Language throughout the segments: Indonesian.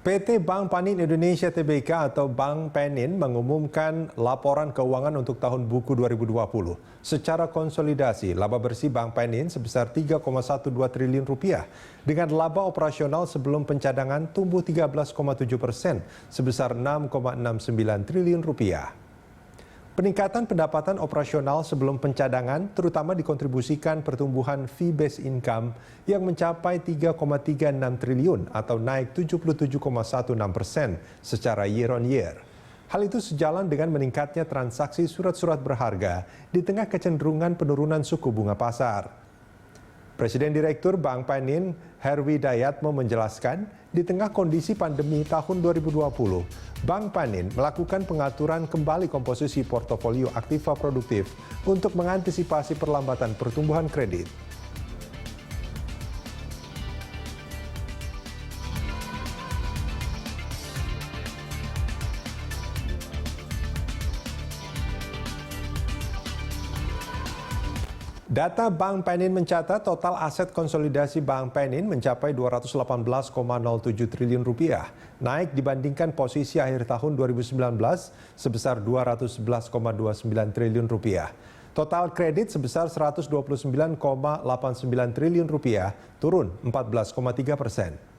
PT Bank Panin Indonesia Tbk atau Bank Panin mengumumkan laporan keuangan untuk tahun buku 2020. Secara konsolidasi, laba bersih Bank Panin sebesar 3,12 triliun rupiah dengan laba operasional sebelum pencadangan tumbuh 13,7% sebesar 6,69 triliun rupiah. Peningkatan pendapatan operasional sebelum pencadangan terutama dikontribusikan pertumbuhan fee-based income yang mencapai 3,36 triliun atau naik 77,16% secara year on year. Hal itu sejalan dengan meningkatnya transaksi surat-surat berharga di tengah kecenderungan penurunan suku bunga pasar. Presiden Direktur Bank Panin, Herwi Dayatmo menjelaskan, di tengah kondisi pandemi tahun 2020, Bank Panin melakukan pengaturan kembali komposisi portofolio aktiva produktif untuk mengantisipasi perlambatan pertumbuhan kredit. Data Bank Panin mencatat total aset konsolidasi Bank Panin mencapai 218,07 triliun rupiah, naik dibandingkan posisi akhir tahun 2019 sebesar 211,29 triliun rupiah. Total kredit sebesar 129,89 triliun rupiah, turun 14,3%.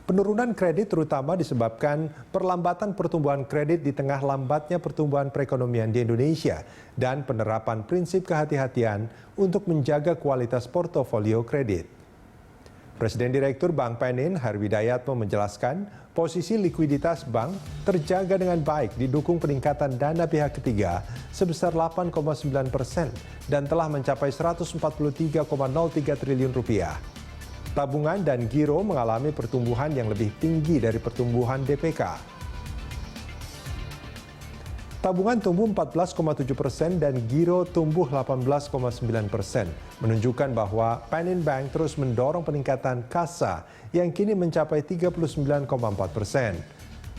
Penurunan kredit terutama disebabkan perlambatan pertumbuhan kredit di tengah lambatnya pertumbuhan perekonomian di Indonesia dan penerapan prinsip kehati-hatian untuk menjaga kualitas portofolio kredit. Presiden Direktur Bank Panin, Herwi Dayatmo menjelaskan, posisi likuiditas bank terjaga dengan baik didukung peningkatan dana pihak ketiga sebesar 8,9% dan telah mencapai 143,03 triliun rupiah. Tabungan dan giro mengalami pertumbuhan yang lebih tinggi dari pertumbuhan DPK. Tabungan tumbuh 14,7% dan giro tumbuh 18,9%, menunjukkan bahwa Panin Bank terus mendorong peningkatan kasa yang kini mencapai 39,4%.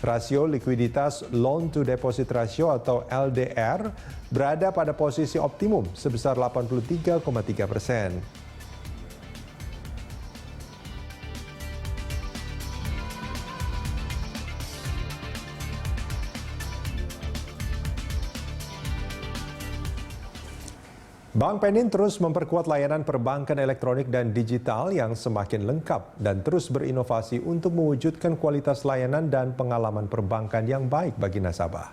Rasio likuiditas loan to deposit ratio atau LDR berada pada posisi optimum sebesar 83,3%. Bank Panin terus memperkuat layanan perbankan elektronik dan digital yang semakin lengkap dan terus berinovasi untuk mewujudkan kualitas layanan dan pengalaman perbankan yang baik bagi nasabah.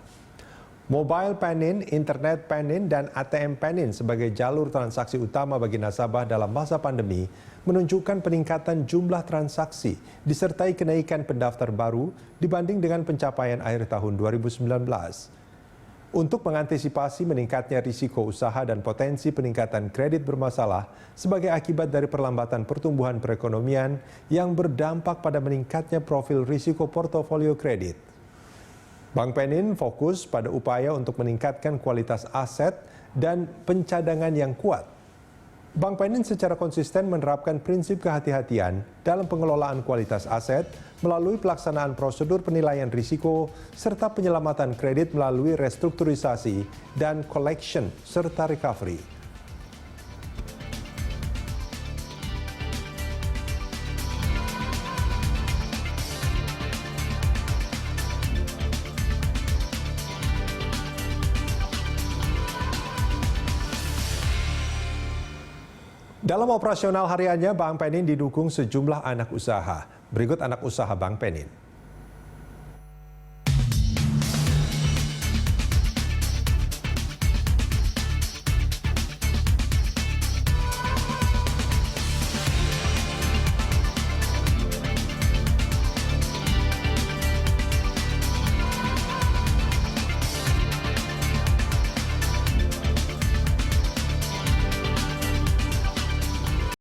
Mobile Panin, Internet Panin, dan ATM Panin sebagai jalur transaksi utama bagi nasabah dalam masa pandemi menunjukkan peningkatan jumlah transaksi disertai kenaikan pendaftar baru dibanding dengan pencapaian akhir tahun 2019. Untuk mengantisipasi meningkatnya risiko usaha dan potensi peningkatan kredit bermasalah sebagai akibat dari perlambatan pertumbuhan perekonomian yang berdampak pada meningkatnya profil risiko portofolio kredit. Bank Panin fokus pada upaya untuk meningkatkan kualitas aset dan pencadangan yang kuat. Bank Panin secara konsisten menerapkan prinsip kehati-hatian dalam pengelolaan kualitas aset melalui pelaksanaan prosedur penilaian risiko serta penyelamatan kredit melalui restrukturisasi dan collection serta recovery. Dalam operasional hariannya, Bank Panin didukung sejumlah anak usaha. Berikut anak usaha Bank Panin.